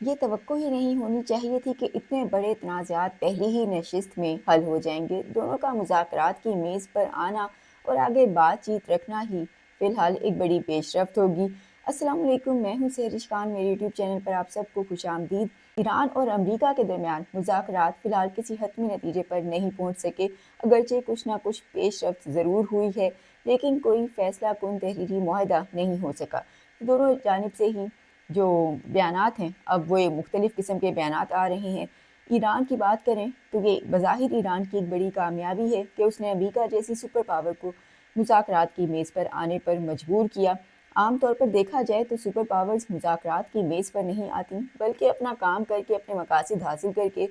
یہ توقع ہی نہیں ہونی چاہیے تھی کہ اتنے بڑے تنازعات پہلی ہی نشست میں حل ہو جائیں گے۔ دونوں کا مذاکرات کی میز پر آنا اور آگے بات چیت رکھنا ہی فی الحال ایک بڑی پیش رفت ہوگی۔ السلام علیکم، میں ہوں سحرش خان، میرے یوٹیوب چینل پر آپ سب کو خوش آمدید۔ ایران اور امریکہ کے درمیان مذاکرات فی الحال کسی حتمی نتیجے پر نہیں پہنچ سکے، اگرچہ کچھ نہ کچھ پیش رفت ضرور ہوئی ہے، لیکن کوئی فیصلہ کن تحریری معاہدہ نہیں ہو سکا۔ دونوں جانب سے ہی جو بیانات ہیں، اب وہ مختلف قسم کے بیانات آ رہے ہیں۔ ایران کی بات کریں تو یہ بظاہر ایران کی ایک بڑی کامیابی ہے کہ اس نے امریکہ جیسی سپر پاور کو مذاکرات کی میز پر آنے پر مجبور کیا۔ عام طور پر دیکھا جائے تو سپر پاورز مذاکرات کی میز پر نہیں آتی، بلکہ اپنا کام کر کے اپنے مقاصد حاصل کر کے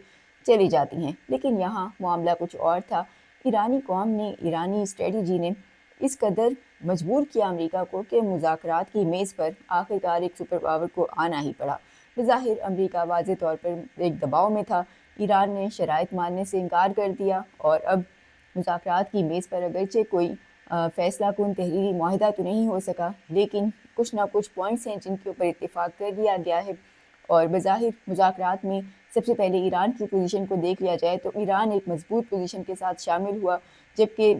چلی جاتی ہیں، لیکن یہاں معاملہ کچھ اور تھا۔ ایرانی قوم نے، ایرانی اسٹریٹجی نے اس قدر مجبور کیا امریکہ کو کہ مذاکرات کی میز پر آخرکار ایک سپر پاور کو آنا ہی پڑا۔ بظاہر امریکہ واضح طور پر ایک دباؤ میں تھا، ایران نے شرائط ماننے سے انکار کر دیا اور اب مذاکرات کی میز پر اگرچہ کوئی فیصلہ کن تحریری معاہدہ تو نہیں ہو سکا، لیکن کچھ نہ کچھ پوائنٹس ہیں جن کے اوپر اتفاق کر لیا گیا ہے۔ اور بظاہر مذاکرات میں سب سے پہلے ایران کی پوزیشن کو دیکھ لیا جائے تو ایران ایک مضبوط پوزیشن کے ساتھ شامل ہوا، جبکہ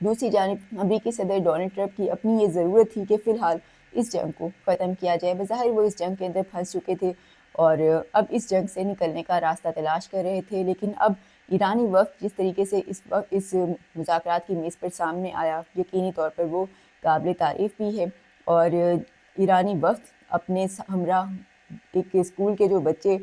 دوسری جانب امریکی صدر ڈونلڈ ٹرمپ کی اپنی یہ ضرورت تھی کہ فی الحال اس جنگ کو ختم کیا جائے۔ بظاہر وہ اس جنگ کے اندر پھنس چکے تھے اور اب اس جنگ سے نکلنے کا راستہ تلاش کر رہے تھے، لیکن اب ایرانی وفد جس طریقے سے اس وقت اس مذاکرات کی میز پر سامنے آیا، یقینی طور پر وہ قابل تعریف بھی ہے۔ اور ایرانی وفد اپنے ہمراہ ایک اسکول کے جو بچے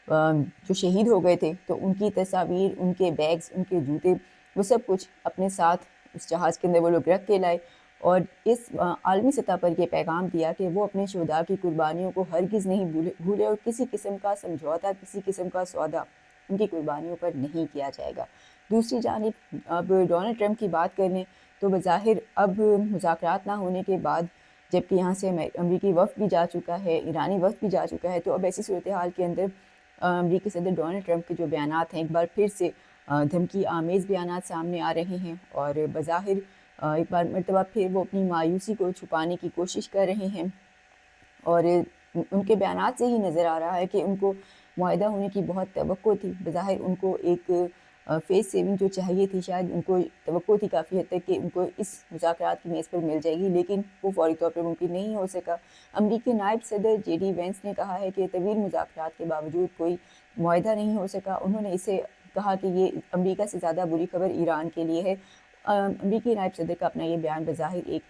جو شہید ہو گئے تھے، تو ان کی تصاویر، ان کے بیگز، ان کے جوتے، وہ سب کچھ اپنے ساتھ اس جہاز کے اندر وہ لوگ رکھ کے لائے اور اس عالمی سطح پر یہ پیغام دیا کہ وہ اپنے شہداء کی قربانیوں کو ہرگز نہیں بھولے اور کسی قسم کا سمجھوتا، کسی قسم کا سودا ان کی قربانیوں پر نہیں کیا جائے گا۔ دوسری جانب اب ڈونلڈ ٹرمپ کی بات کر لیں تو بظاہر اب مذاکرات نہ ہونے کے بعد، جبکہ یہاں سے امریکی وفد بھی جا چکا ہے، ایرانی وفد بھی جا چکا ہے، تو اب ایسی صورتحال کے اندر امریکی صدر ڈونلڈ ٹرمپ کے جو بیانات ہیں ایک بار پھر سے دھمکی آمیز بیانات سامنے آ رہے ہیں اور بظاہر ایک بار مرتبہ پھر وہ اپنی مایوسی کو چھپانے کی کوشش کر رہے ہیں اور ان کے بیانات سے ہی نظر آ رہا ہے کہ ان کو معاہدہ ہونے کی بہت توقع تھی۔ بظاہر ان کو ایک فیس سیونگ جو چاہیے تھی، شاید ان کو توقع تھی کافی حد تک کہ ان کو اس مذاکرات کی میز پر مل جائے گی، لیکن وہ فوری طور پر ممکن نہیں ہو سکا۔ امریکی نائب صدر جے ڈی وینس نے کہا ہے کہ طویل مذاکرات کے باوجود کوئی معاہدہ نہیں ہو سکا۔ انہوں نے اسے کہا کہ یہ امریکہ سے زیادہ بری خبر ایران کے لیے ہے۔ امریکی نائب صدر کا اپنا یہ بیان بظاہر ایک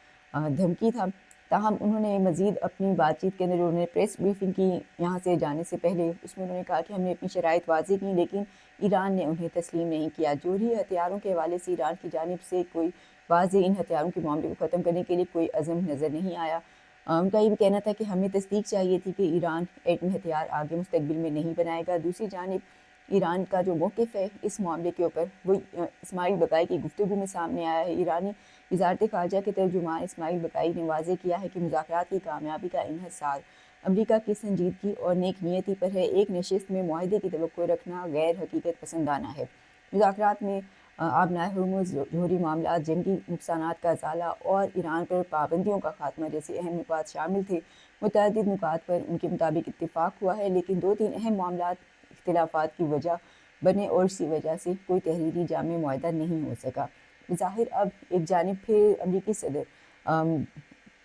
دھمکی تھا، تاہم انہوں نے مزید اپنی بات چیت کے اندر جو انہوں نے پریس بریفنگ کی یہاں سے جانے سے پہلے، اس میں انہوں نے کہا کہ ہم نے اپنی شرائط واضح کی، لیکن ایران نے انہیں تسلیم نہیں کیا۔ جوہری ہتھیاروں کے حوالے سے ایران کی جانب سے کوئی واضح ان ہتھیاروں کے معاملے کو ختم کرنے کے لیے کوئی عزم نظر نہیں آیا۔ ان کا یہ بھی کہنا تھا کہ ہمیں تصدیق چاہیے تھی کہ ایران ایٹمی ہتھیار آگے مستقبل میں نہیں بنائے گا۔ دوسری جانب ایران کا جو موقف ہے اس معاملے کے اوپر، وہ اسماعیل بقائی کی گفتگو میں سامنے آیا ہے۔ ایرانی وزارت خارجہ کے ترجمان اسماعیل بقائی نے واضح کیا ہے کہ مذاکرات کی کامیابی کا انحصار امریکہ کی سنجیدگی اور نیک نیتی پر ہے۔ ایک نشست میں معاہدے کی توقع رکھنا غیر حقیقت پسندانہ ہے۔ مذاکرات میں آبنائے ہرمز، جوہری معاملات، جنگی نقصانات کا ازالہ اور ایران پر پابندیوں کا خاتمہ جیسے اہم نکات شامل تھے۔ متعدد نکات پر ان کے مطابق اتفاق ہوا ہے، لیکن دو تین اہم معاملات اختلافات کی وجہ بنے اور اسی وجہ سے کوئی تحریری جامع معاہدہ نہیں ہو سکا۔ بظاہر اب ایک جانب پھر امریکی صدر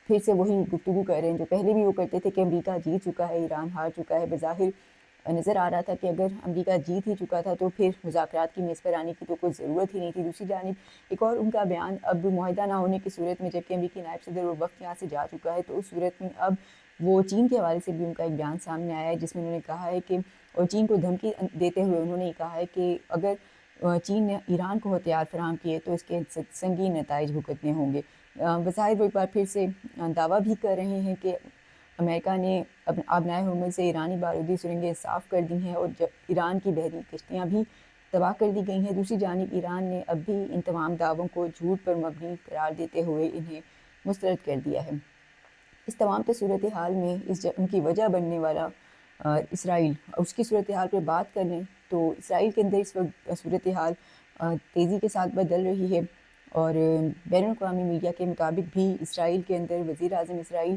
پھر سے وہی گفتگو کر رہے ہیں جو پہلے بھی وہ کرتے تھے کہ امریکہ جیت چکا ہے، ایران ہار چکا ہے۔ بظاہر نظر آ رہا تھا کہ اگر امریکہ جیت ہی چکا تھا تو پھر مذاکرات کی میز پر آنے کی تو کوئی ضرورت ہی نہیں تھی۔ دوسری جانب ایک اور ان کا بیان، اب معاہدہ نہ ہونے کی صورت میں جبکہ امریکی نائب صدر اور وفد یہاں سے جا چکا ہے، تو اس صورت میں اب وہ چین کے حوالے سے بھی ان کا ایک بیان سامنے آیا ہے جس میں انہوں نے کہا ہے کہ، اور چین کو دھمکی دیتے ہوئے انہوں نے کہا ہے کہ اگر چین نے ایران کو ہتھیار فراہم کیے تو اس کے سنگین نتائج بھگتنے ہوں گے۔ بظاہر وہ ایک بار پھر سے دعویٰ بھی کر رہے ہیں کہ امریکہ نے آبنائے ہرمز سے ایرانی بارودی سرنگیں صاف کر دی ہیں اور ایران کی بحری کشتیاں بھی تباہ کر دی گئی ہیں۔ دوسری جانب ایران نے اب بھی ان تمام دعووں کو جھوٹ پر مبنی قرار دیتے ہوئے انہیں مسترد کر دیا ہے۔ اس تمام صورتحال میں ان کی وجہ بننے والا اسرائیل، اس کی صورتحال پر بات کر لیں تو اسرائیل کے اندر اس وقت صورتحال تیزی کے ساتھ بدل رہی ہے اور بین الاقوامی میڈیا کے مطابق بھی اسرائیل کے اندر وزیر اعظم اسرائیل